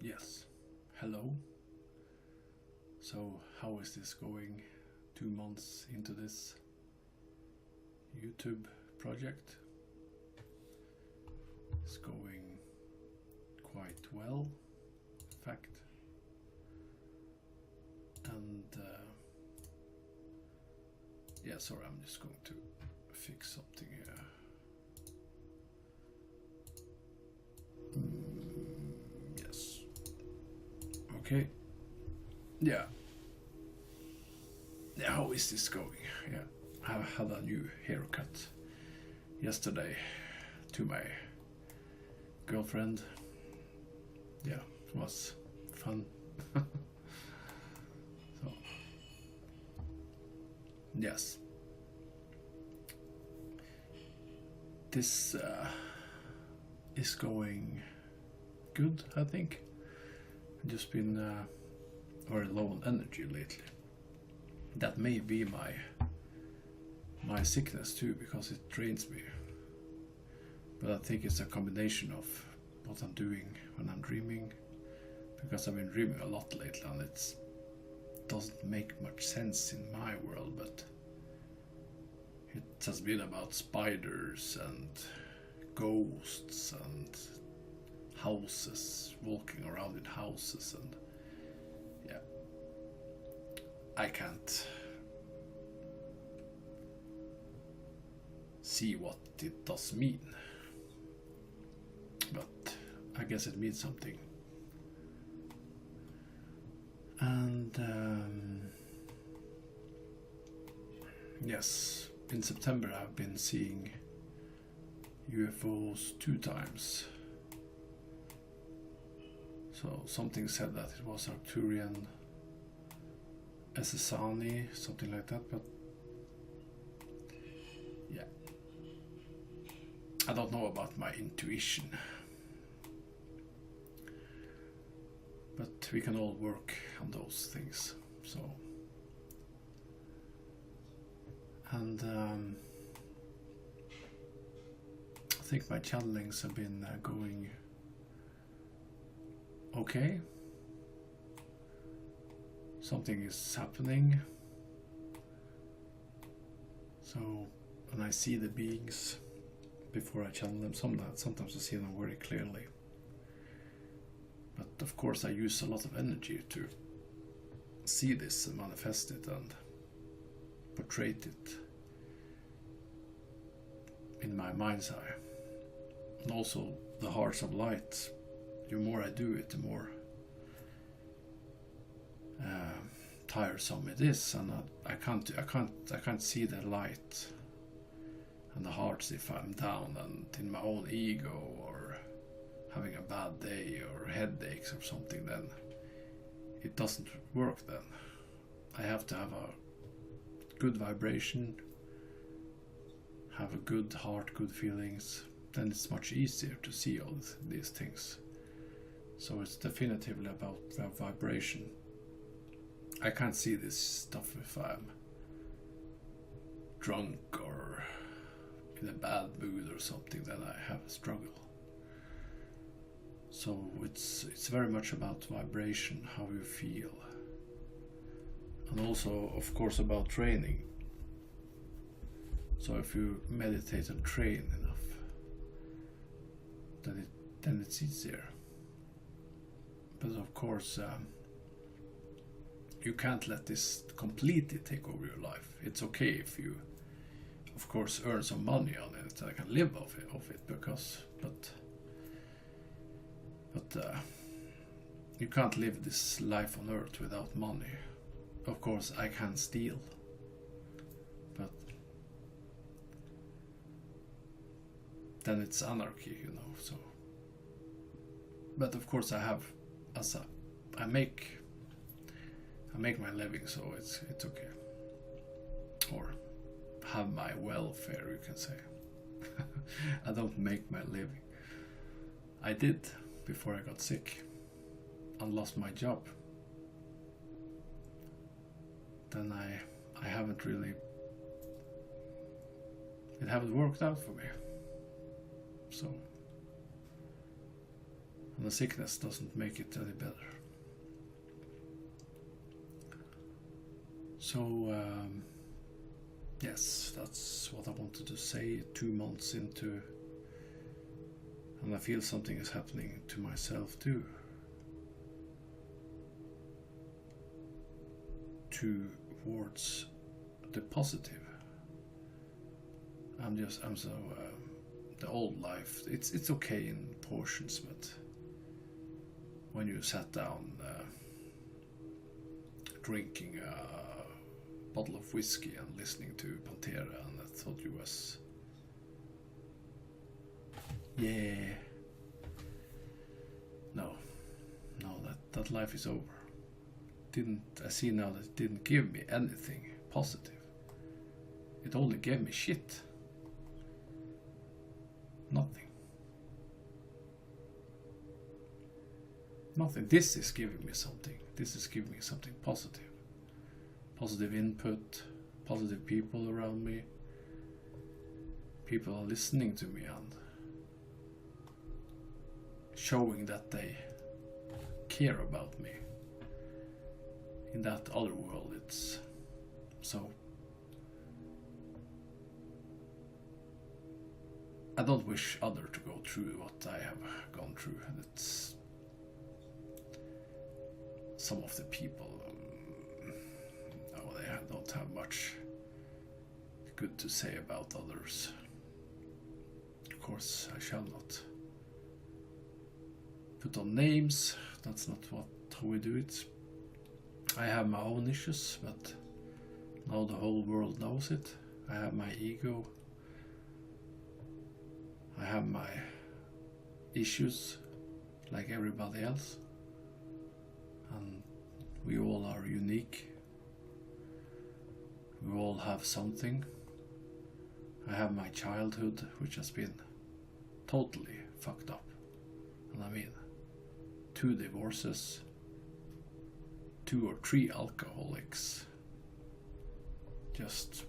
Yes, hello. So, how is this going 2 months into this YouTube project? It's going quite well, in fact. And yeah, sorry, I'm just going to fix something here. Yes. Okay. Yeah. How is this going? Yeah, I had a new haircut yesterday to my girlfriend. Yeah, it was fun. So, yes. This is going good, I think. I've just been very low on energy lately. That may be my sickness too, because it drains me. But I think it's a combination of what I'm doing when I'm dreaming, because I've been dreaming a lot lately and it doesn't make much sense in my world, but it has been about spiders and ghosts and houses, walking around in houses, and yeah, I can't see what it does mean, but I guess it means something. And yes, in September I've been seeing UFOs 2 times. So something said that it was Arcturian SSani, something like that, but yeah, I don't know about my intuition, but we can all work on those things. So, and I think my channelings have been going okay. Something is happening. So when I see the beings before I channel them, sometimes I see them very clearly. But of course I use a lot of energy to see this and manifest it and portray it in my mind's eye. And also the hearts of light, the more I do it, the more tiresome it is, and I can't see the light and the hearts if I'm down and in my own ego or having a bad day or headaches or something. Then it doesn't work. Then I have to have a good vibration, have a good heart, good feelings. Then it's much easier to see all these things. So it's definitively about vibration. I can't see this stuff if I'm drunk or in a bad mood or something. Then I have a struggle. So it's very much about vibration, how you feel, and also of course about training. So if you meditate and train enough, then it's easier. But of course, you can't let this completely take over your life. It's okay if you, of course, earn some money on it and can live off it, but you can't live this life on earth without money. Of course, I can steal, but then it's anarchy, So, but of course, I make my living, so it's okay, or have my welfare, you can say. I don't make my living. I did before I got sick and lost my job. Then I haven't really, it haven't worked out for me. So, And the sickness doesn't make it any better. So, yes, that's what I wanted to say 2 months into, and I feel something is happening to myself too. Towards the positive. I'm so, the old life, it's okay in portions, but when you sat down drinking a bottle of whiskey and listening to Pantera, and I thought you was, yeah, no, that life is over. I see now that it didn't give me anything positive. It only gave me shit. Nothing. This is giving me something. This is giving me something positive. Positive input, positive people around me. People are listening to me and showing that they care about me. In that other world, it's so. I don't wish others to go through what I have gone through. It's some of the people, they don't have much good to say about others. Of course, I shall not put on names. That's not how we do it. I have my own issues, but now the whole world knows it. I have my ego. I have my issues like everybody else. And we all are unique. We all have something. I have my childhood, which has been totally fucked up. And I mean, 2 divorces, 2 or 3 alcoholics, just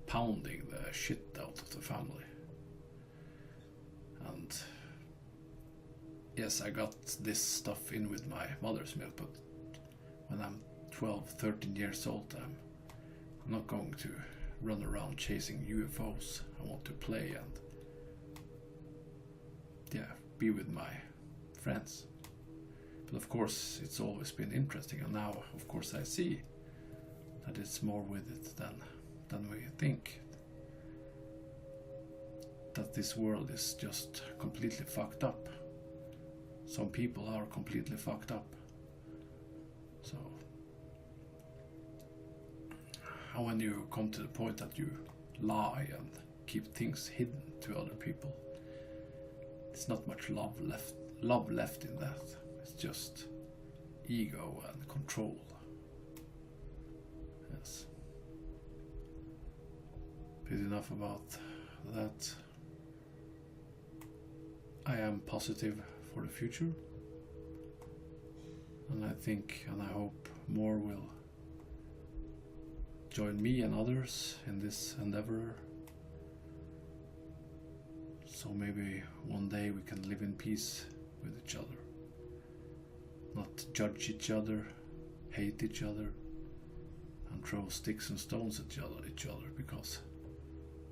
pounding the shit out of the family. And yes, I got this stuff in with my mother's milk, but when I'm 12, 13 years old, I'm not going to run around chasing UFOs. I want to play and be with my friends. But of course, it's always been interesting, and now, of course, I see that it's more with it than we think. That this world is just completely fucked up. Some people are completely fucked up. So, and when you come to the point that you lie and keep things hidden to other people, it's not much love left in that. It's just ego and control. Yes. But enough about that. I am positive for the future, and I think and I hope more will join me and others in this endeavor. So maybe one day we can live in peace with each other, not judge each other, hate each other, and throw sticks and stones at each other because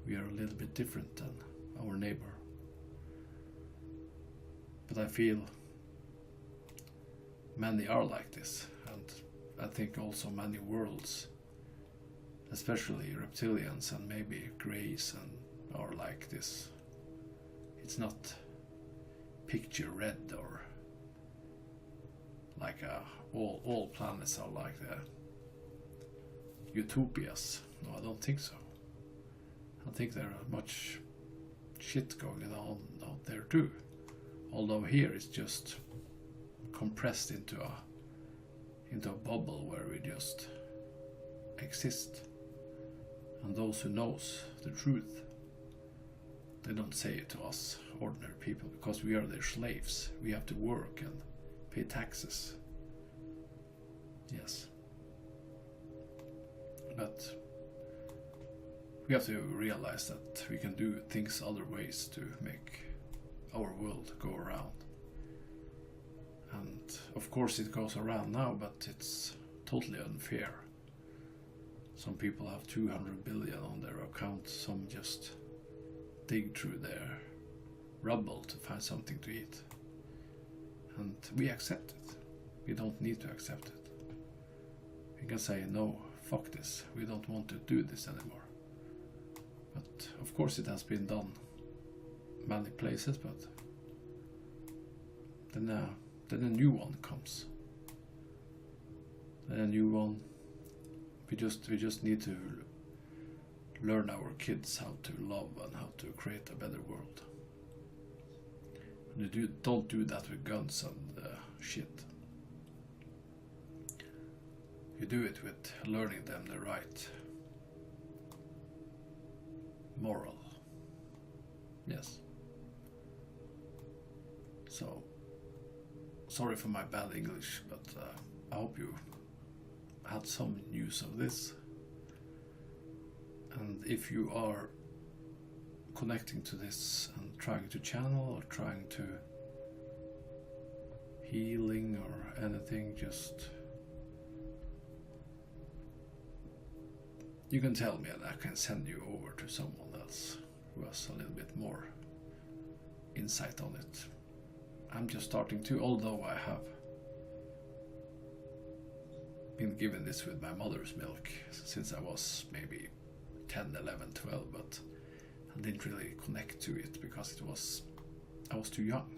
we are a little bit different than our neighbor. But I feel many are like this, and I think also many worlds, especially reptilians and maybe greys, and are like this. It's not picture red or like all planets are like the utopias. No, I don't think so. I think there are much shit going on out there too. Although here it's just compressed into a bubble where we just exist. And those who knows the truth, they don't say it to us ordinary people, because we are their slaves. We have to work and pay taxes. Yes. But we have to realize that we can do things other ways to make our world go around. of course it goes around now, but it's totally unfair. Some people have 200 billion on their account, some just dig through their rubble to find something to eat. And we accept it. We don't need to accept it. We can say, no, fuck this, we don't want to do this anymore. But of course it has been done many places, but then a new one comes. Then a new one. We just need to learn our kids how to love and how to create a better world. And don't do that with guns and shit. You do it with learning them the right moral. Yes. So, sorry for my bad English, but I hope you had some use of this. And if you are connecting to this and trying to channel or trying to healing or anything, just you can tell me and I can send you over to someone else who has a little bit more insight on it. I'm just starting to, although I have been given this with my mother's milk since I was maybe 10, 11, 12, but I didn't really connect to it because I was too young.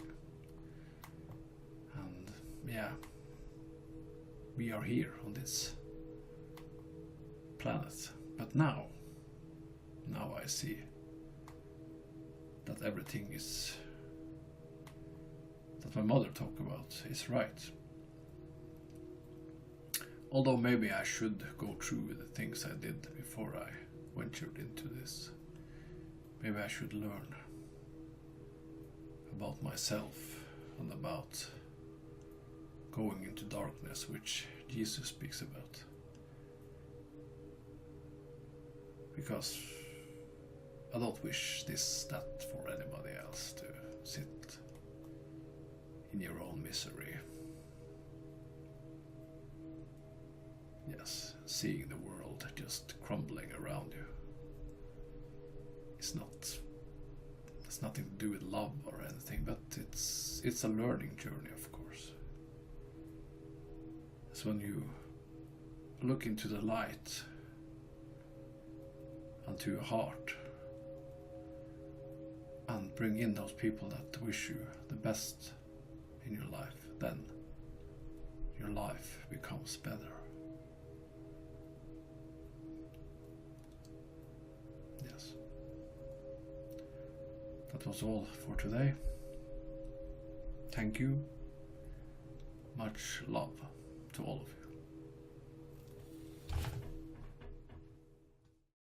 And yeah, we are here on this planet. But now I see that everything is that my mother talked about is right. Although maybe I should go through the things I did before I ventured into this. Maybe I should learn about myself and about going into darkness, which Jesus speaks about. Because I don't wish that for anybody else, to sit in your own misery. Yes, seeing the world just crumbling around you. It's nothing to do with love or anything, but it's a learning journey, of course. It's when you look into the light and to your heart and bring in those people that wish you the best in your life, then your life becomes better. Yes. That was all for today. Thank you. Much love to all of you.